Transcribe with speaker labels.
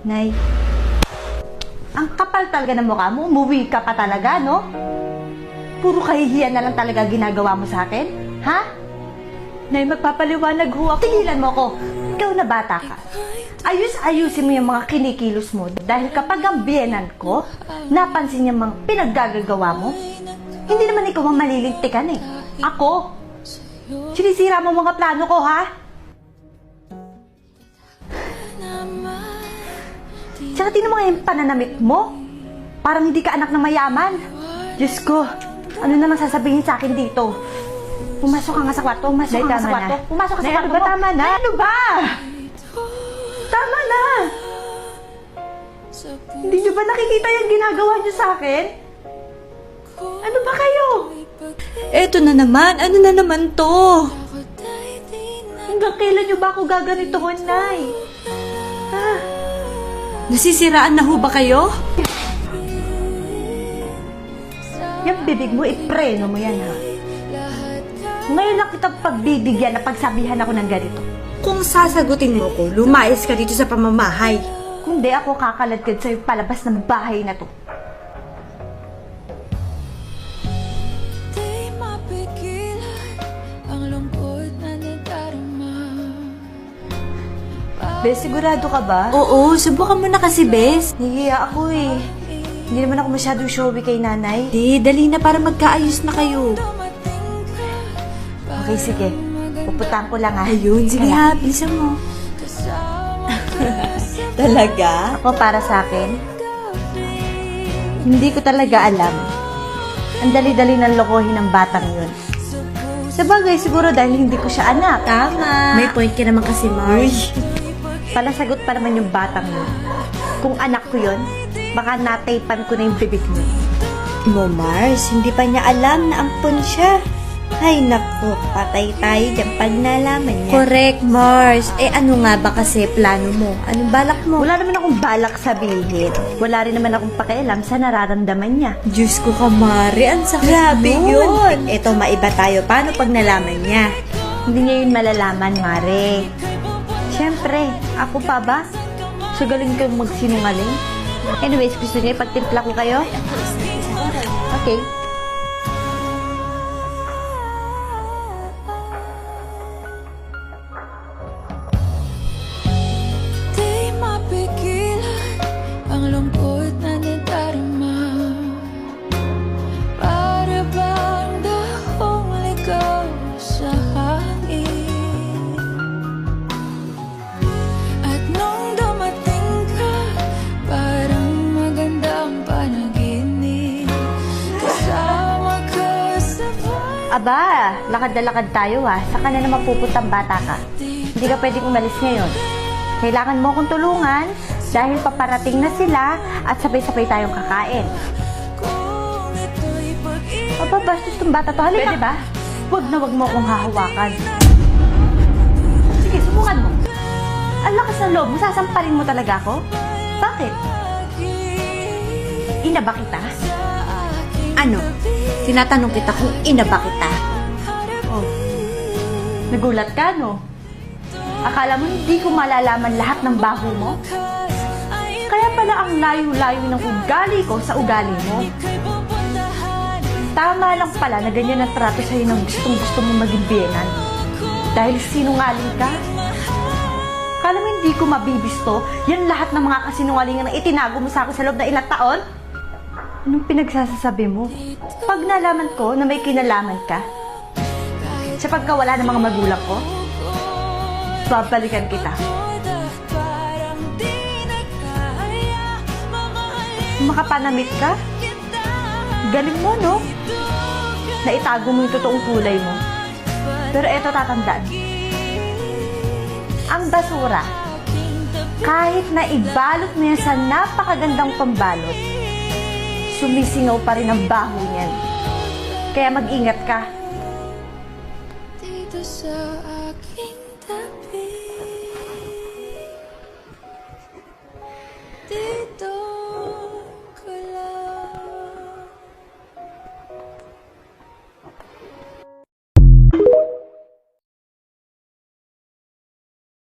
Speaker 1: Nay, ang kapal talaga ng mukha mo. Umuwi ka pa talaga, no? Puro kahihiyan na lang talaga ginagawa mo sa akin? Ha? Nay, magpapaliwanag ho ako. Tigilan mo ako. Ikaw na bata ka. Ayusin mo yung mga kinikilos mo. Dahil kapag ang biyenan ko, napansin yung mga pinaggagawa mo, hindi naman ikaw ang malilintikan eh. Ako. Sinisira mo mga plano ko, ha? Tsaka tingnan mo nga yung pananamit mo. Parang hindi ka anak ng mayaman. Diyos ko, ano naman sasabihin sa akin dito? Pumasok ka nga sa kwarto, pumasok ka nga sa kwarto. Pumasok ka sa kwarto mo. Tama na? Ano ba? Tama na! Hindi niyo ba nakikita yung ginagawa niyo sa akin? Ano ba kayo?
Speaker 2: Eto na naman, ano na naman to?
Speaker 1: Hanggang kailan niyo ba ako gaganitoon, Nay? Ah,
Speaker 2: Nasisiraan na ho ba kayo?
Speaker 1: yung bibig mo, ipreno mo yan, ha? Ngayon lang kitang pagbibigyan na pagsabihan ako ng ganito.
Speaker 2: Kung sasagutin mo ko, lumayas ka dito sa pamamahay.
Speaker 1: Kundi ako kakaladkad sa'yo palabas ng bahay na to.
Speaker 3: Di mapigilan ang lungkot na nadarama.
Speaker 1: Bes, sigurado ka ba?
Speaker 2: Oo, subukan mo na kasi, Bes.
Speaker 1: Nahihiya ako eh. Hindi naman ako masyadong showy kay nanay.
Speaker 2: Di, dali na para magkaayos na kayo.
Speaker 1: Okay, sige. Pupuntahan ko lang, ha?
Speaker 2: Ayun, sige ha, bilisan mo. Talaga?
Speaker 1: Ako para sa akin, hindi ko talaga alam. Ang dali-dali ng lokohin ng batang yun. Sabagay, siguro dahil hindi ko siya anak.
Speaker 2: Tama. May point ka naman kasi, Mars.
Speaker 1: Palasagot pa naman yung batang yun. Kung anak ko yun, baka nataypan ko na yung bibig mo.
Speaker 2: Mo, Mars, hindi pa niya alam na ampon siya. Ay, naku, patay tayo dyan pag nalaman niya. Correct, Mars. Eh, ano nga ba kasi plano mo? Anong balak mo?
Speaker 1: Wala naman akong balak sabihin. Wala rin naman akong pakialam sa nararamdaman niya.
Speaker 2: Diyos ko, Kamari, ang sakit
Speaker 1: Grabe yun.
Speaker 2: Ito, maiba tayo. Paano pag nalaman niya?
Speaker 1: Hindi niya yun malalaman, Mare. Siyempre, ako pa ba? So galing kayong magsinungaling? Anyways, gusto niya ipagtimpla ko kayo? Okay.
Speaker 3: Di mapigilan ang lungkot na nadarama. Para bang dahong ligaw sa hangin. At nung dumating ka, parang magandang panaginip. Kasama ka sa
Speaker 1: Aba, lakad na lakad tayo ha. Saka na naman pupuntang bata ka. Hindi ka pwedeng umalis ngayon. Kailangan mo akong tulungan dahil paparating na sila at sabay-sabay tayong kakain.
Speaker 3: kung ito'y pag-ibig.
Speaker 1: Aba, bastos tong bata to. Halika. Pwede ba? Huwag na huwag mo akong hahawakan. Sige, subukan mo. Ang lakas ng loob mo, sasampalin mo talaga ako? Bakit? Ina ba kita?
Speaker 2: Ano? Tinatanong kita kung ina ba kita?
Speaker 1: Oh. Nagulat ka, no? Akala mo hindi ko malalaman lahat ng baho mo? Kaya pala ang layo-layo ng ugali ko sa ugali mo. Tama lang pala na ganyan ang trato sa'yo ng gustong-gusto mo maging biyenan. Dahil sinungaling ka? Akala mo hindi ko mabibisto yan lahat ng mga kasinungalingan na itinago mo sa akin sa loob na ilang taon? Anong pinagsasasabi mo? Pag nalaman ko na may kinalaman ka, sa pagkawala ng mga magulang ko, babalikan kita. Makapanamit ka? Galing mo, no? Naitago mo yung totoong kulay mo. Pero eto tatandaan. Ang basura, kahit na ibalot mo yan sa napakagandang pambalot, sumisingaw pa rin ang baho niyan. Kaya mag-ingat ka.
Speaker 3: Dito sa aking